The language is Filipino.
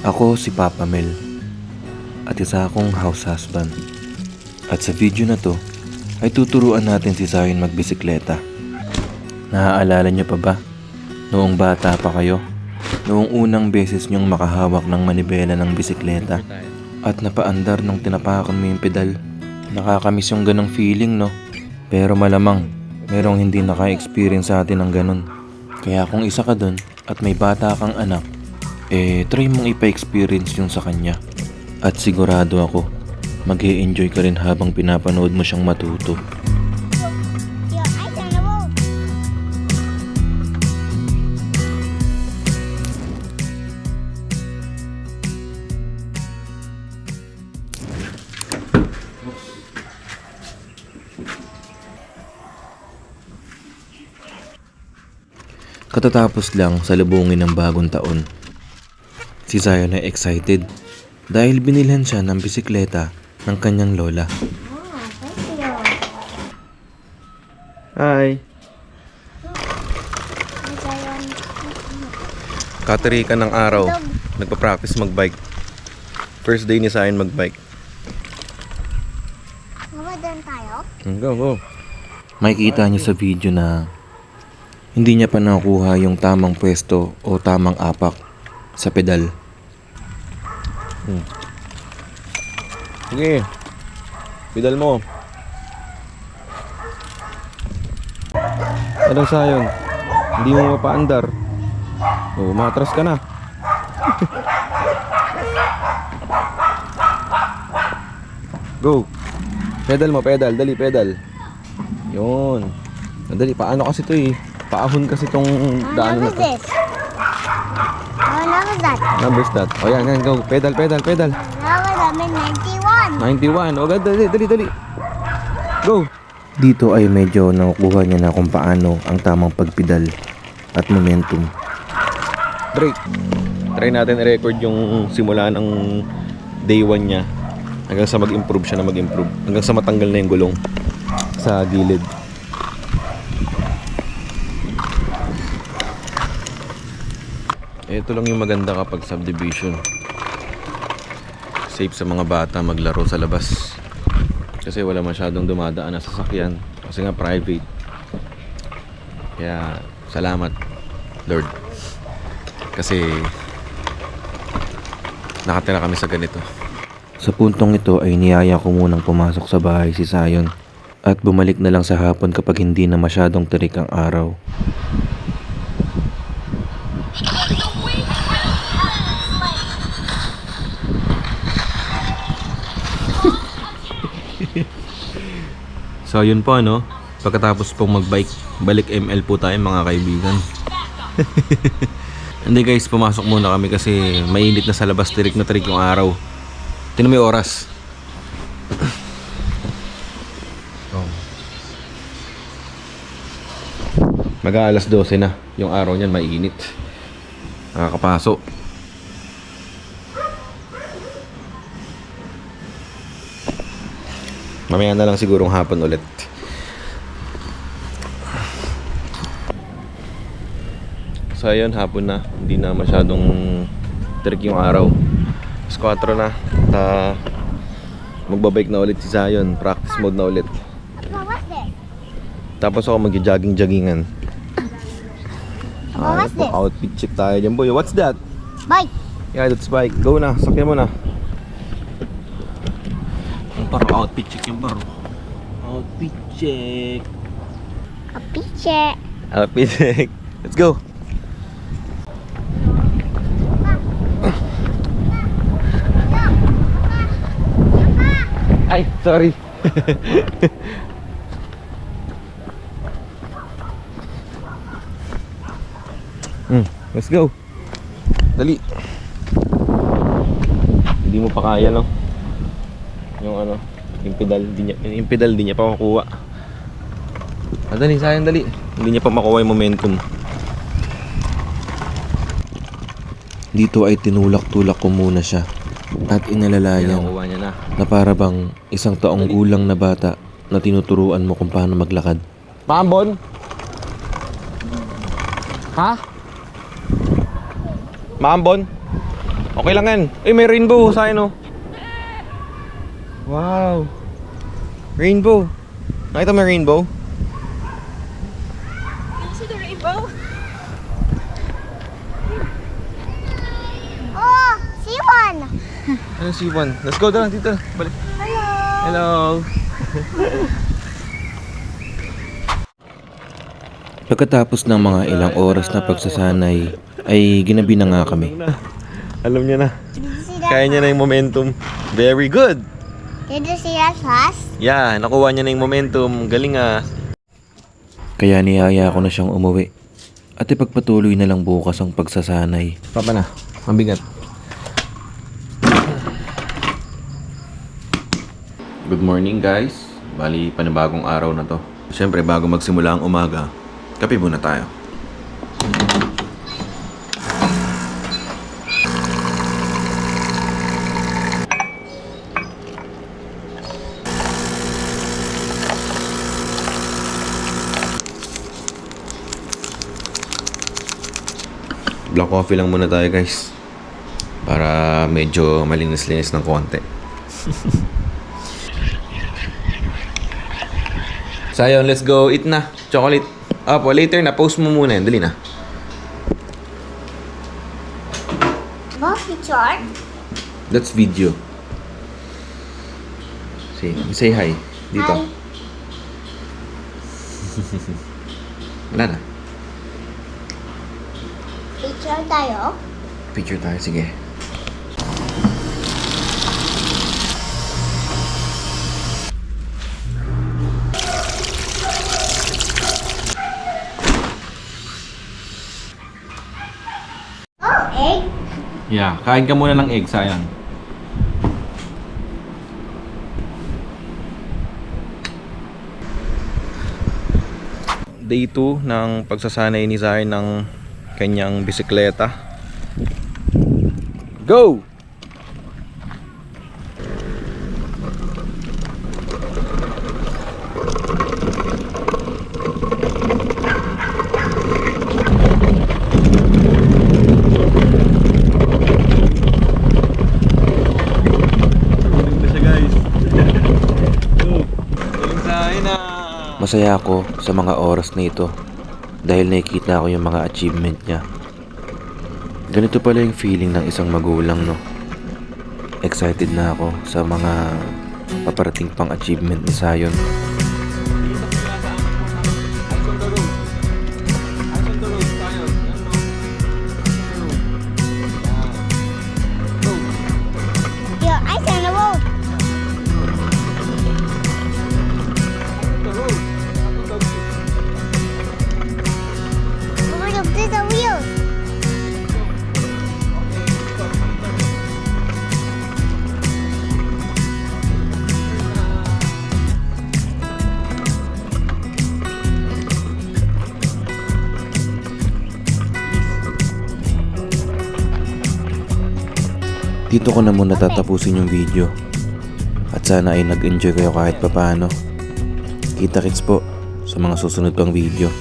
Ako si Papa Mel at isa akong house husband. At sa video na to ay tuturuan natin si Zion magbisikleta. Naaalala niyo pa ba? Noong bata pa kayo, noong unang beses niyong makahawak ng manibela ng bisikleta at napaandar nung tinapakan mo yung pedal. Nakakamiss yung ganong feeling, no? Pero malamang merong hindi naka-experience sa atin ng ganon. Kaya kung isa ka dun at may bata kang anak, try mong ipa-experience yung sa kanya. At sigurado ako, mag-e-enjoy ka rin habang pinapanood mo siyang matuto. Katatapos lang salubungin ng bagong taon. Si Zion ay excited dahil binilhan siya ng bisikleta ng kanyang lola. Hi! Katarika ng araw, nagpa-practice magbike. First day ni Zion magbike. Mamadaan tayo? Go. Makikita niyo sa video na hindi niya pa nakuha yung tamang pwesto o tamang apak sa pedal. Sige, pedal mo. Ano Zion? Hindi mo mapaandar. Matras ka na. Go. Pedal mo, pedal. Dali, pedal. Yun. Dali, paano kasi to eh? Paahon kasi tong daan na to. This? What was that? Numbers that. O yan, go. Pedal. What was that? 91. 91. O, dali. Go. Dito ay medyo nakukuha niya na kung paano ang tamang pagpedal at momentum. Brake. Try natin i-record yung simula ng day 1 niya hanggang sa mag-improve siya na mag-improve. Hanggang sa matanggal na yung gulong sa gilid. Ito lang yung maganda kapag subdivision. Safe sa mga bata maglaro sa labas. Kasi wala masyadong dumadaan na sasakyan. Kasi nga private. Kaya salamat Lord. Kasi nakatira kami sa ganito. Sa puntong ito ay niyaya ko munang pumasok sa bahay si Zion. At bumalik na lang sa hapon kapag hindi na masyadong tirik ang araw. So yun po ano, pagkatapos pong magbike, balik ML po tayo mga kaibigan. Hindi guys, pumasok muna kami kasi mainit na sa labas, tirik na tirik yung araw. Tingnan mo yung oras. Mag-aalas 12 na, yung araw niyan mainit. Nakakapasok. Mamaya na lang sigurong hapon ulit. So ayun, hapon na. Hindi na masyadong tirik yung araw. 4 na. Magbabike na ulit si Zion. Practice mode na ulit. What's this? Tapos ako mag-jogging-joggingan. What's this? Outfit check tayo dyan boy. What's that? Bike. Yeah, that's bike. Go na. Sakyan mo na. Parang outfit check yung baro. Outfit check. Kapiche. Outfit check. Let's go. Ay, sorry. Let's go. Dali. Hindi mo pa kaya, no? Yung pedal di niya pa makuha. Dali, sayang dali. Hindi niya pa makuha yung momentum. Dito ay tinulak-tulak ko muna siya at inalalayan na para bang isang taong gulang na bata na tinuturuan mo kung paano maglakad. Maambon? Ha? Maambon? Okay lang yan. May rainbow sa akin, oh. Wow. Rainbow. Nakita mo yung rainbow? You see the rainbow? Oh, see one. Ano si Juan? Let's go doon, dito. Balik. Hello. Hello. Pagkatapos ng mga ilang oras na pagsasanay, ay ginabi na nga kami. Alam niya na. Did you see that? Kaya niya na yung momentum. Very good. Did you see that fast? Yeah, nakuha niya na yung momentum. Galing ah. Kaya niyaya ko na siyang umuwi. At ipagpatuloy na lang bukas ang pagsasanay. Papa na, mabigat. Good morning guys. Bali, panibagong araw na to. Siyempre, bago magsimula ang umaga, kape muna tayo. Black coffee lang muna tayo guys. Para medyo malinis-linis ng konti. Sayon, let's go eat na. Chocolate. Apo, later na. Post mo muna yan. Dali na. Both picture. That's video. Say hi. Dito. Hi. Wala na. Picture tayo. Picture tayo. Sige. Oh, egg. Yeah, kain ka muna ng egg, sayang. Day 2 ng pagsasanay ni Zion ng kanyang bisikleta. Go! Masaya ako sa mga oras na ito dahil nakikita ko yung mga achievement niya. Ganito pala yung feeling ng isang magulang, no? Excited na ako sa mga paparating pang achievement ni Zion. Your eyes on the road. Over the wheels. Dito ko na muna tatapusin yung video. At sana ay nag-enjoy kayo kahit papaano. Kita-kits po sa mga susunod pang video.